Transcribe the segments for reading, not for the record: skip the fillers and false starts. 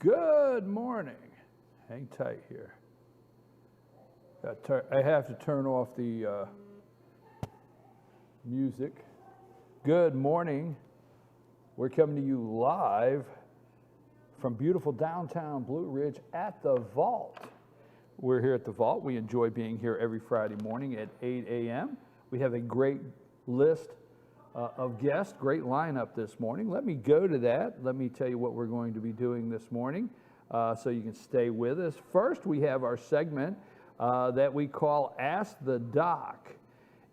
Good morning. Hang tight here. I have to turn off the music. Good morning. We're coming to you live from beautiful downtown Blue Ridge at the Vault. We're here at the Vault. We enjoy being here every Friday morning at 8 a.m. We have a great list of guests, great lineup this morning. Let me go to that. Let me tell you what we're going to be doing this morning so you can stay with us. First, we have our segment that we call Ask the Doc,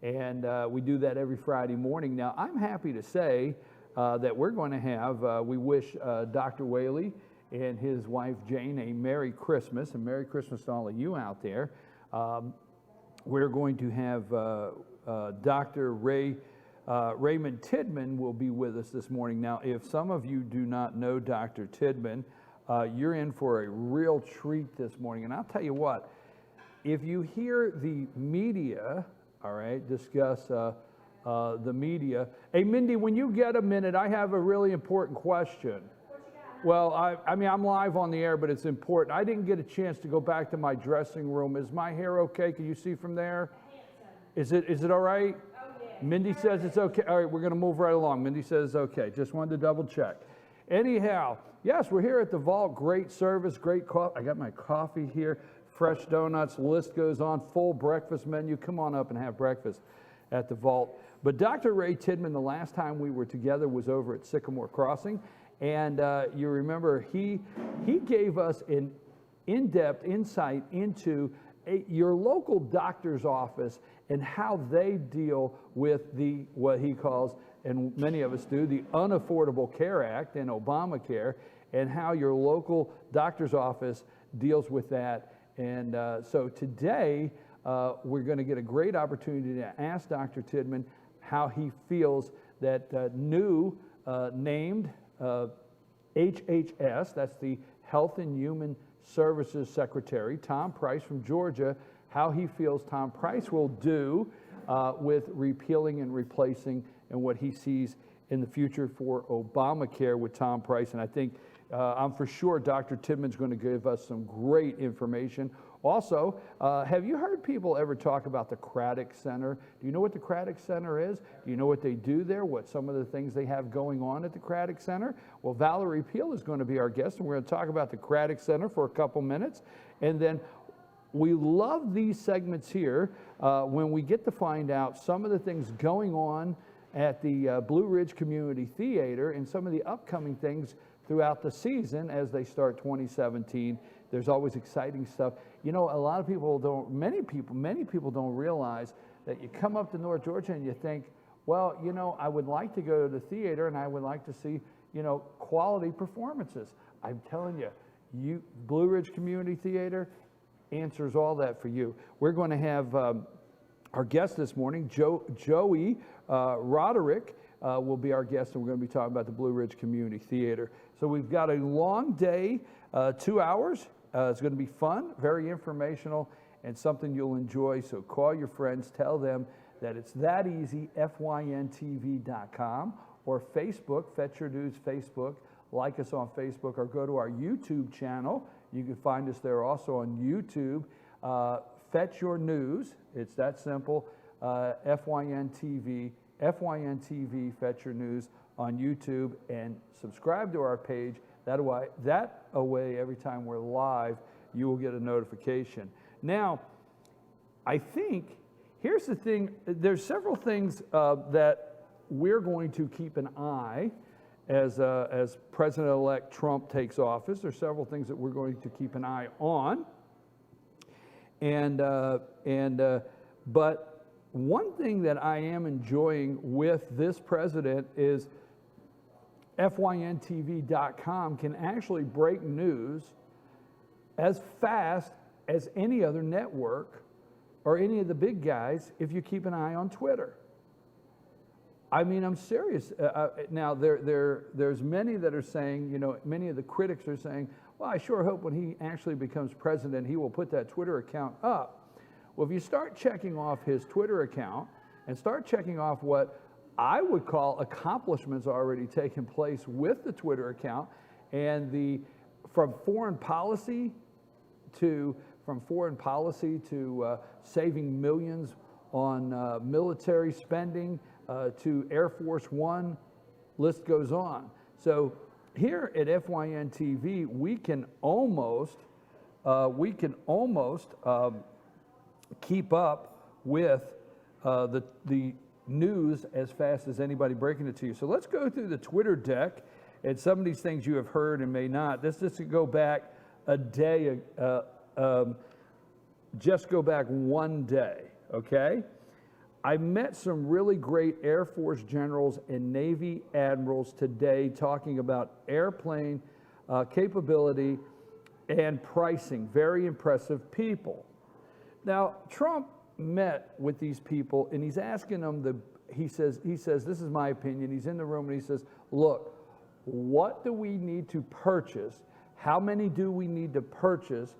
and we do that every Friday morning. Now, I'm happy to say that we're going to have, we wish Dr. Whaley and his wife Jane a Merry Christmas, and Merry Christmas to all of you out there. We're going to have Dr. Raymond Tidman will be with us this morning. Now, if some of you do not know Dr. Tidman, you're in for a real treat this morning. And I'll tell you what, if you hear the media, all right, discuss the media. Hey, Mindy, when you get a minute, I have a really important question. Well, I mean, I'm live on the air, but it's important. I didn't get a chance to go back to my dressing room. Is my hair okay? Can you see from there? Is it all right? Mindy says it's okay. All right, we're going to move right along. Mindy says okay. Just wanted to double check. Anyhow, yes, we're here at the Vault. Great service, great coffee. I got my coffee here, fresh donuts, list goes on, full breakfast menu. Come on up and have breakfast at the Vault. But Dr. Ray Tidman, the last time we were together was over at Sycamore Crossing. And you remember he gave us an in-depth insight into your local doctor's office and how they deal with what he calls, and many of us do, the Unaffordable Care Act and Obamacare, and how your local doctor's office deals with that. And so today, we're going to get a great opportunity to ask Dr. Tidman how he feels that new named HHS, that's the Health and Human Services Secretary, Tom Price from Georgia, how he feels Tom Price will do with repealing and replacing and what he sees in the future for Obamacare with Tom Price. And I think I'm for sure Dr. Tidman's going to give us some great information. Also, have you heard people ever talk about the Craddock Center? Do you know what the Craddock Center is? Do you know what they do there? What some of the things they have going on at the Craddock Center? Well, Valerie Peel is going to be our guest, and we're going to talk about the Craddock Center for a couple minutes. And then we love these segments here when we get to find out some of the things going on at the Blue Ridge Community Theater and some of the upcoming things throughout the season as they start 2017. There's always exciting stuff. You know, a lot of people don't, many people don't realize that you come up to North Georgia and you think, well, you know, I would like to go to the theater and I would like to see, you know, quality performances. I'm telling you, Blue Ridge Community Theater answers all that for you. We're going to have our guest this morning, Joey Roderick, will be our guest, and we're going to be talking about the Blue Ridge Community Theater. So we've got a long day, 2 hours. It's going to be fun, very informational, and something you'll enjoy. So call your friends, tell them that it's that easy, fyntv.com, or Facebook, Fetch Your News Facebook. Like us on Facebook, or go to our YouTube channel. You can find us there also on YouTube. Fetch Your News, it's that simple, FYNTV, Fetch Your News on YouTube, and subscribe to our page. That way, every time we're live, you will get a notification. Now, I think, here's the thing, there's several things that we're going to keep an eye as President-elect Trump takes office. There's several things that we're going to keep an eye on. But one thing that I am enjoying with this president is fyntv.com can actually break news as fast as any other network or any of the big guys if you keep an eye on Twitter. I mean, I'm serious. Now, there's many that are saying, you know, many of the critics are saying, well, I sure hope when he actually becomes president, he will put that Twitter account up. Well, if you start checking off his Twitter account and start checking off what I would call accomplishments already taken place with the Twitter account and the from foreign policy to saving millions on military spending to Air Force One, list goes on. So here at FYN TV, we can almost keep up with the news as fast as anybody breaking it to you. So let's go through the Twitter deck and some of these things you have heard and may not. This just to go back a day, just go back one day, okay? I met some really great Air Force generals and Navy admirals today talking about airplane capability and pricing. Very impressive people. Now, Trump met with these people and he's asking them, he says, this is my opinion. He's in the room and he says, look, what do we need to purchase? How many do we need to purchase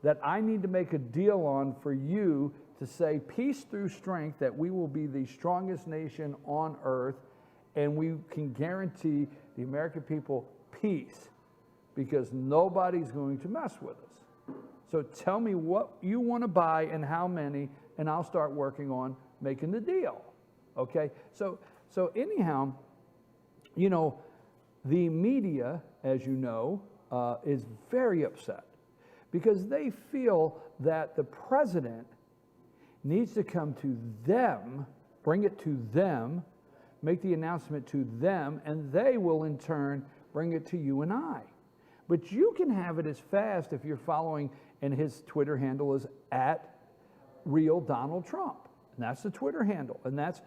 that I need to make a deal on for you to say peace through strength, that we will be the strongest nation on earth and we can guarantee the American people peace because nobody's going to mess with us. So tell me what you want to buy and how many, and I'll start working on making the deal. Okay? So anyhow, you know, the media, as you know, is very upset because they feel that the president needs to come to them, bring it to them, make the announcement to them, and they will in turn bring it to you and I. But you can have it as fast if you're following, and his Twitter handle is @RealDonaldTrump. And that's the Twitter handle. And that's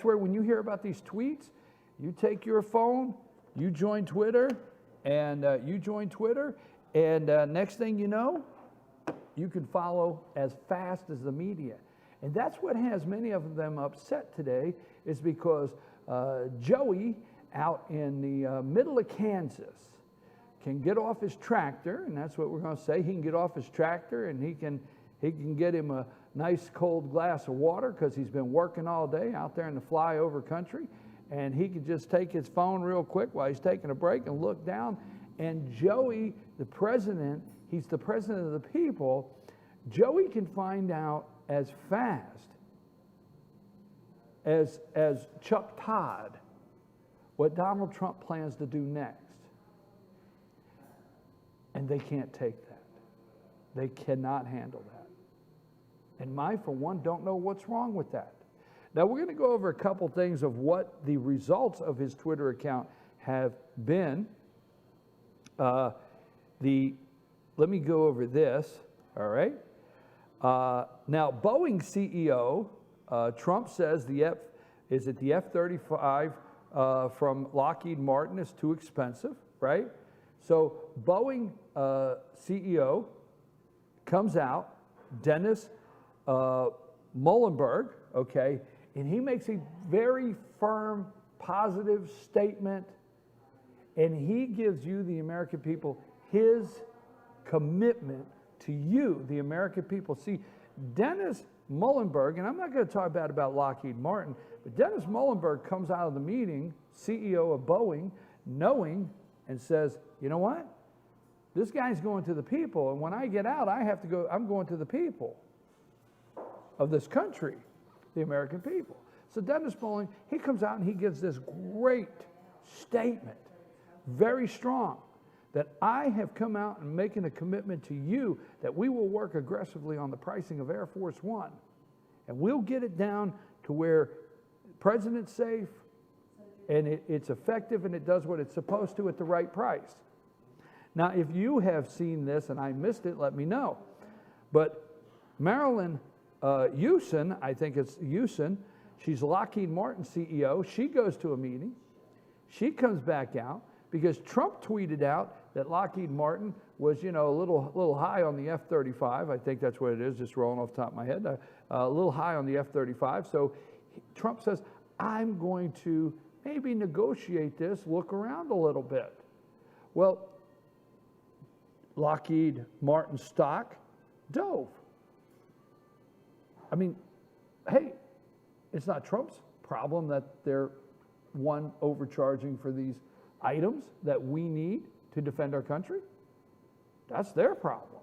where when you hear about these tweets, you take your phone, you join Twitter, and next thing you know, you can follow as fast as the media. And that's what has many of them upset today, is because Joey out in the middle of Kansas can get off his tractor, and that's what we're going to say. He can get off his tractor and he can get him a nice cold glass of water because he's been working all day out there in the flyover country, and he can just take his phone real quick while he's taking a break and look down. And Joey, the president, he's the president of the people. Joey can find out as fast as Chuck Todd what Donald Trump plans to do next. And they can't take that. They cannot handle that. And I, for one, don't know what's wrong with that. Now, we're going to go over a couple things of what the results of his Twitter account have been. Let me go over this, all right? Now, Boeing CEO, Trump says the F-35 from Lockheed Martin is too expensive, right? So Boeing CEO comes out, Dennis Muhlenberg, okay, and he makes a very firm, positive statement, and he gives you, the American people, his commitment to you, the American people. See, Dennis Muhlenberg, and I'm not going to talk bad about Lockheed Martin, but Dennis Muhlenberg comes out of the meeting, CEO of Boeing, knowing and says, you know what? This guy's going to the people, and when I get out, I'm going to the people of this country, the American people. So Dennis Muhlenberg, he comes out and he gives this great statement, very strong, that I have come out and making a commitment to you that we will work aggressively on the pricing of Air Force One. And we'll get it down to where the president's safe and it's effective and it does what it's supposed to at the right price. Now, if you have seen this and I missed it, let me know. But Marilyn Houston, I think it's Houston, she's Lockheed Martin CEO. She goes to a meeting. She comes back out because Trump tweeted out that Lockheed Martin was, you know, a little high on the F-35. I think that's what it is, just rolling off the top of my head. A little high on the F-35. So Trump says, I'm going to maybe negotiate this, look around a little bit. Well, Lockheed Martin stock dove. I mean, hey, it's not Trump's problem that they're, one, overcharging for these items that we need to defend our country. That's their problem.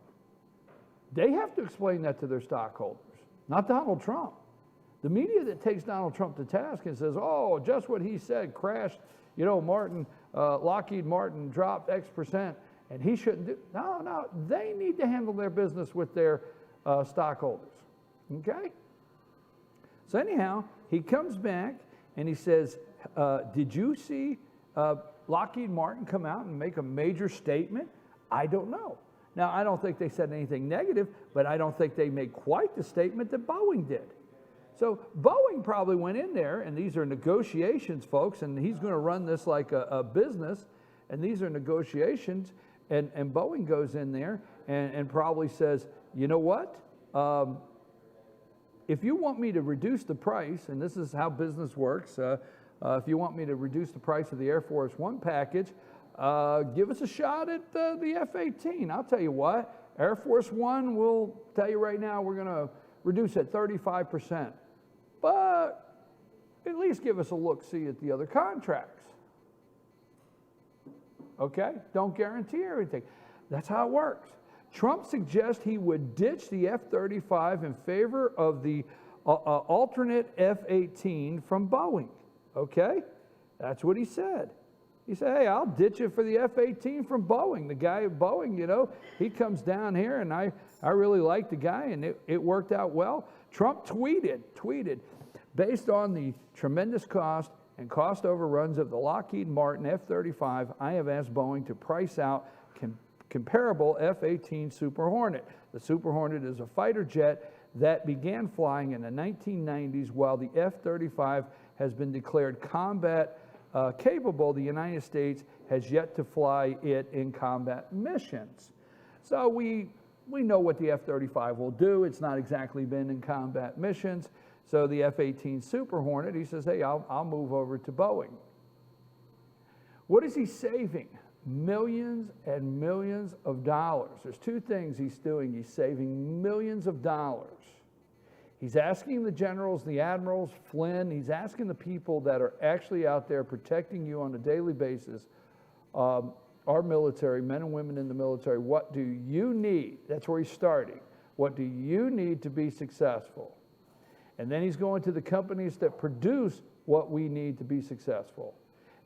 They have to explain that to their stockholders, not Donald Trump. The media that takes Donald Trump to task and says, oh, just what he said crashed, Lockheed Martin dropped X percent, and he shouldn't do. No, they need to handle their business with their stockholders, okay? So anyhow, he comes back and he says, did you see Lockheed Martin come out and make a major statement? I don't know. Now, I don't think they said anything negative, but I don't think they made quite the statement that Boeing did. So Boeing probably went in there, and these are negotiations, folks, and he's going to run this like a business, and these are negotiations, and Boeing goes in there and probably says, you know what? If you want me to reduce the price, and this is how business works, if you want me to reduce the price of the Air Force One package, give us a shot at the F-18. I'll tell you what, Air Force One, we'll tell you right now, we're going to reduce it 35%. But at least give us a look-see at the other contracts. Okay? Don't guarantee everything. That's how it works. Trump suggests he would ditch the F-35 in favor of the alternate F-18 from Boeing. Okay? That's what he said. He said, hey, I'll ditch it for the F-18 from Boeing. The guy at Boeing, he comes down here, and I really like the guy, and it worked out well. Trump tweeted, based on the tremendous cost and cost overruns of the Lockheed Martin F-35, I have asked Boeing to price out comparable F-18 Super Hornet. The Super Hornet is a fighter jet that began flying in the 1990s, while the F-35 has been declared combat capable. The United States has yet to fly it in combat missions. So we know what the F-35 will do. It's not exactly been in combat missions. So the F-18 Super Hornet, he says, hey, I'll move over to Boeing. What is he saving? Millions and millions of dollars. There's two things he's doing. He's saving millions of dollars. He's asking the generals, the admirals, Flynn, he's asking the people that are actually out there protecting you on a daily basis, our military, men and women in the military, what do you need? That's where he's starting. What do you need to be successful? And then he's going to the companies that produce what we need to be successful.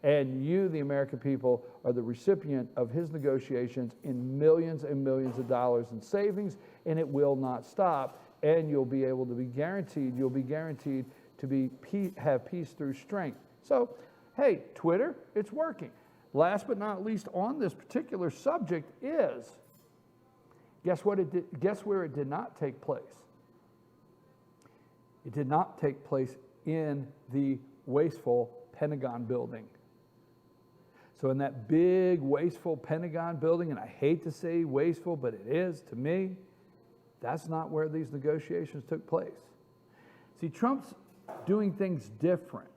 And you, the American people, are the recipient of his negotiations in millions and millions of dollars in savings, and it will not stop. And you'll be able to be guaranteed, to have peace through strength. So, hey, Twitter, it's working. Last but not least on this particular subject is, guess where it did not take place? It did not take place in the wasteful Pentagon building. So in that big, wasteful Pentagon building, and I hate to say wasteful, but it is to me, that's not where these negotiations took place. See, Trump's doing things different.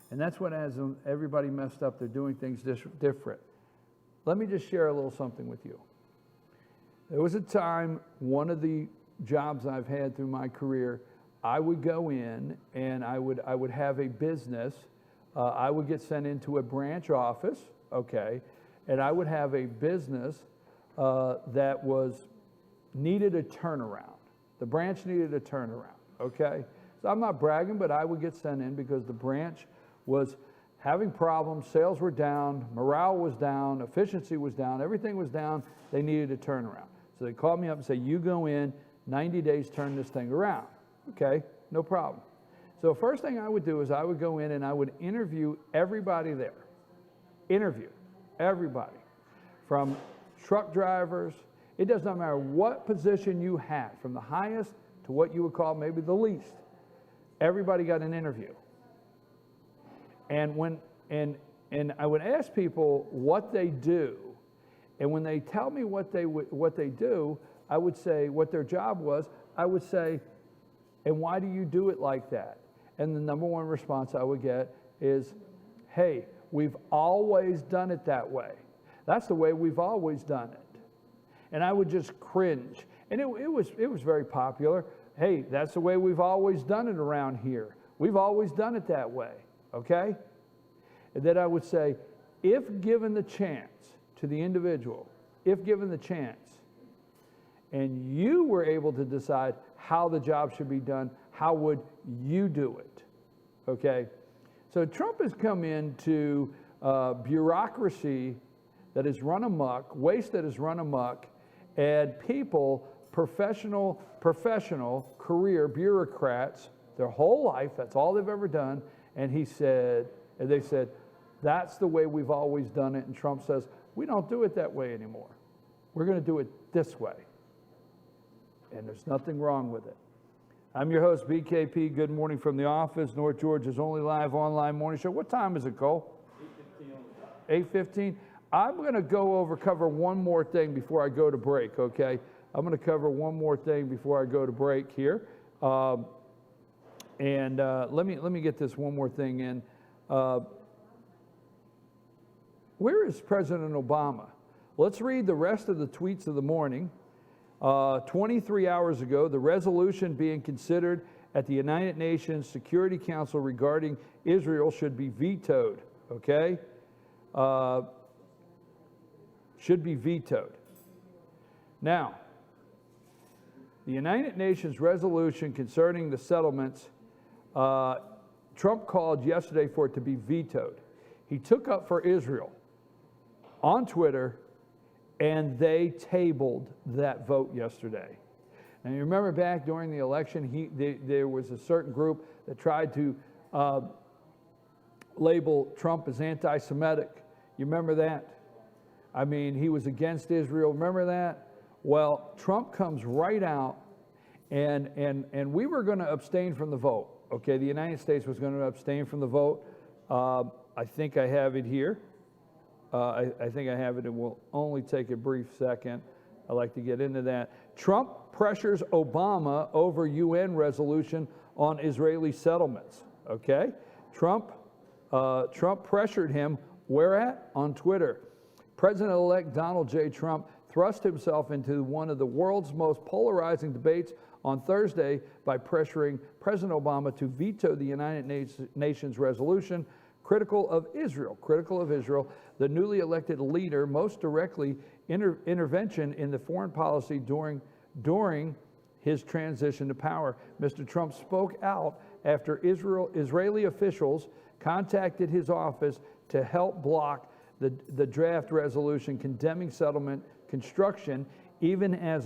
And that's what has everybody messed up. They're doing things different. Let me just share a little something with you. There was a time, one of the jobs I've had through my career, I would go in and I would have a business. I would get sent into a branch office, okay, and I would have a business that needed a turnaround. The branch needed a turnaround, okay? So I'm not bragging, but I would get sent in because the branch was having problems, sales were down, morale was down, efficiency was down, everything was down, they needed a turnaround. So they called me up and said, you go in, 90 days, turn this thing around. Okay, no problem. So the first thing I would do is I would go in and I would interview everybody there. Interview everybody. From truck drivers, it does not matter what position you had, from the highest to what you would call maybe the least. Everybody got an interview. And I would ask people what they do, and when they tell me what they do, I would say what their job was. I would say, and why do you do it like that? And the number one response I would get is, hey, we've always done it that way. That's the way we've always done it. And I would just cringe. And it was very popular. Hey, that's the way we've always done it around here. We've always done it that way, okay? And then I would say, if given the chance to the individual, if given the chance, and you were able to decide how the job should be done, how would you do it? Okay? So Trump has come into bureaucracy that is run amok, waste that is run amok, and people, professional career bureaucrats, their whole life, that's all they've ever done, and they said, that's the way we've always done it, and Trump says, we don't do it that way anymore. We're going to do it this way. And there's nothing wrong with it. I'm your host, BKP. Good morning from the office, North Georgia's only live online morning show. What time is it, Cole? 8:15. I'm going to cover one more thing before I go to break, okay? I'm going to cover one more thing before I go to break here. Let me get this one more thing in. Where is President Obama? Let's read the rest of the tweets of the morning. 23 hours ago, the resolution being considered at the United Nations Security Council regarding Israel should be vetoed, okay? Should be vetoed. Now, the United Nations resolution concerning the settlements, Trump called yesterday for it to be vetoed. He took up for Israel on Twitter, and they tabled that vote yesterday. Now, you remember back during the election, there was a certain group that tried to label Trump as anti-Semitic. You remember that? I mean, he was against Israel. Remember that? Well, Trump comes right out, and we were going to abstain from the vote. Okay, the United States was going to abstain from the vote. I think I have it here. I think I have it. It will only take a brief second. I'd like to get into that. Trump pressures Obama over UN resolution on Israeli settlements. Okay? Trump pressured him, where at? On Twitter. President-elect Donald J. Trump thrust himself into one of the world's most polarizing debates on Thursday by pressuring President Obama to veto the United Nations resolution critical of Israel, the newly elected leader, most directly intervention in the foreign policy during his transition to power. Mr. Trump spoke out after Israeli officials contacted his office to help block the draft resolution condemning settlement construction, even as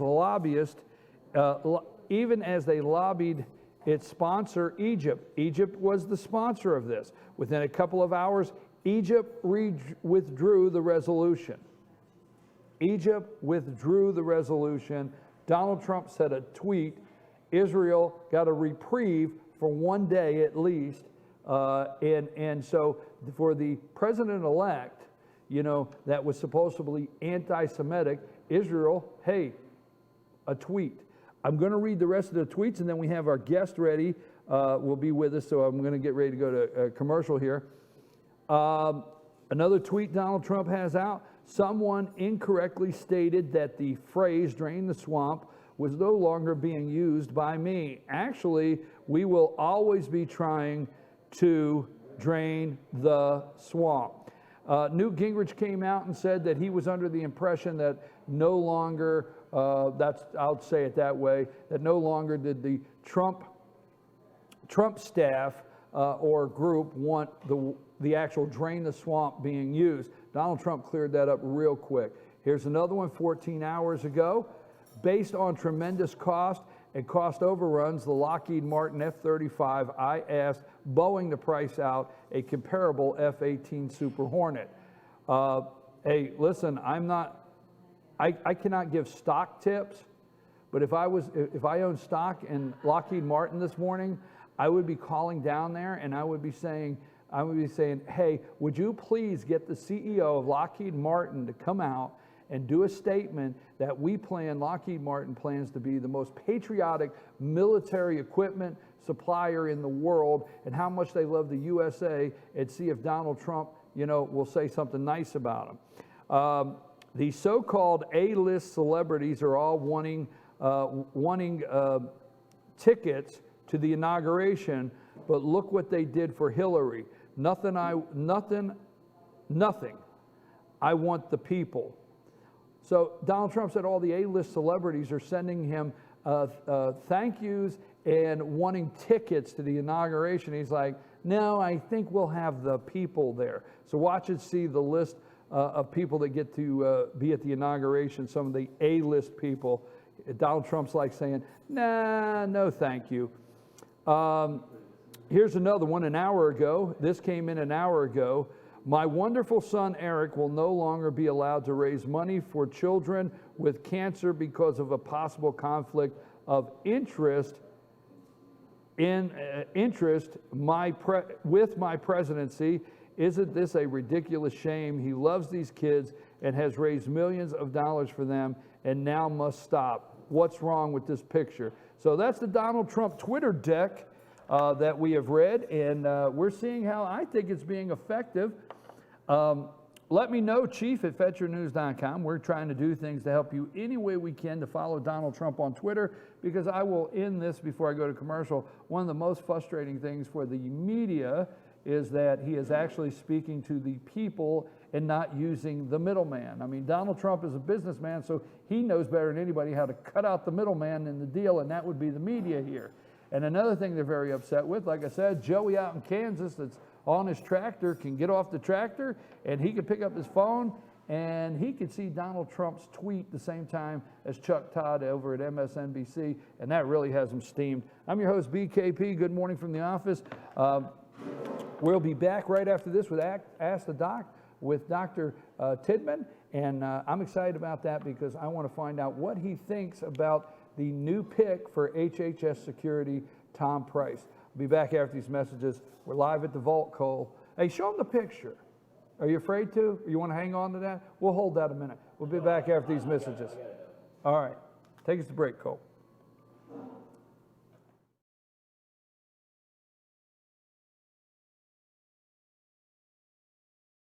they lobbied its sponsor, Egypt. Egypt was the sponsor of this. Within a couple of hours, Egypt withdrew the resolution. Donald Trump said a tweet, Israel got a reprieve for one day at least. And so for the president-elect, that was supposedly anti-Semitic, Israel, hey, a tweet. I'm going to read the rest of the tweets, and then we have our guest ready. Will be with us, so I'm going to get ready to go to a commercial here. Another tweet Donald Trump has out. Someone incorrectly stated that the phrase drain the swamp was no longer being used by me. Actually, we will always be trying to drain the swamp. Newt Gingrich came out and said that he was under the impression that no longer, I'll say it that way, that no longer did the Trump staff or group want the actual drain the swamp being used. Donald Trump cleared that up real quick. Here's another one 14 hours ago. Based on tremendous cost and cost overruns, the Lockheed Martin F-35, I asked Boeing to price out a comparable F-18 Super Hornet. Hey, listen, I cannot give stock tips, but if I owned stock in Lockheed Martin this morning, I would be calling down there and I would be saying, hey, would you please get the CEO of Lockheed Martin to come out and do a statement that Lockheed Martin plans to be the most patriotic military equipment supplier in the world, and how much they love the USA, and see if Donald Trump, will say something nice about them. The so-called A-list celebrities are all wanting tickets to the inauguration, but look what they did for Hillary. Nothing. I want the people. So Donald Trump said all the A-list celebrities are sending him thank yous and wanting tickets to the inauguration. He's like, no, I think we'll have the people there. So watch and see the list of people that get to be at the inauguration, some of the A-list people. Donald Trump's like saying, nah, no thank you. Here's another one an hour ago. This came in an hour ago. My wonderful son Eric will no longer be allowed to raise money for children with cancer because of a possible conflict of interest with my presidency. Isn't this a ridiculous shame? He loves these kids and has raised millions of dollars for them and now must stop. What's wrong with this picture? So that's the Donald Trump Twitter deck that we have read, and we're seeing how I think it's being effective. Let me know, Chief at FetcherNews.com. We're trying to do things to help you any way we can to follow Donald Trump on Twitter, because I will end this before I go to commercial. One of the most frustrating things for the media is that he is actually speaking to the people and not using the middleman. I mean, Donald Trump is a businessman, so he knows better than anybody how to cut out the middleman in the deal, and that would be the media here. And another thing they're very upset with, like I said, Joey out in Kansas that's on his tractor can get off the tractor and he can pick up his phone and he could see Donald Trump's tweet the same time as Chuck Todd over at MSNBC, and that really has him steamed. I'm your host, BKP. Good morning from the office. We'll be back right after this with Ask the Doc with Dr. Tidman, and I'm excited about that because I want to find out what he thinks about the new pick for HHS security, Tom Price. I'll be back after these messages. We're live at the Vault, Cole. Hey, show them the picture. Are you afraid to? Or you want to hang on to that? We'll hold that a minute. We'll be back after these messages. All right. Take us to break, Cole.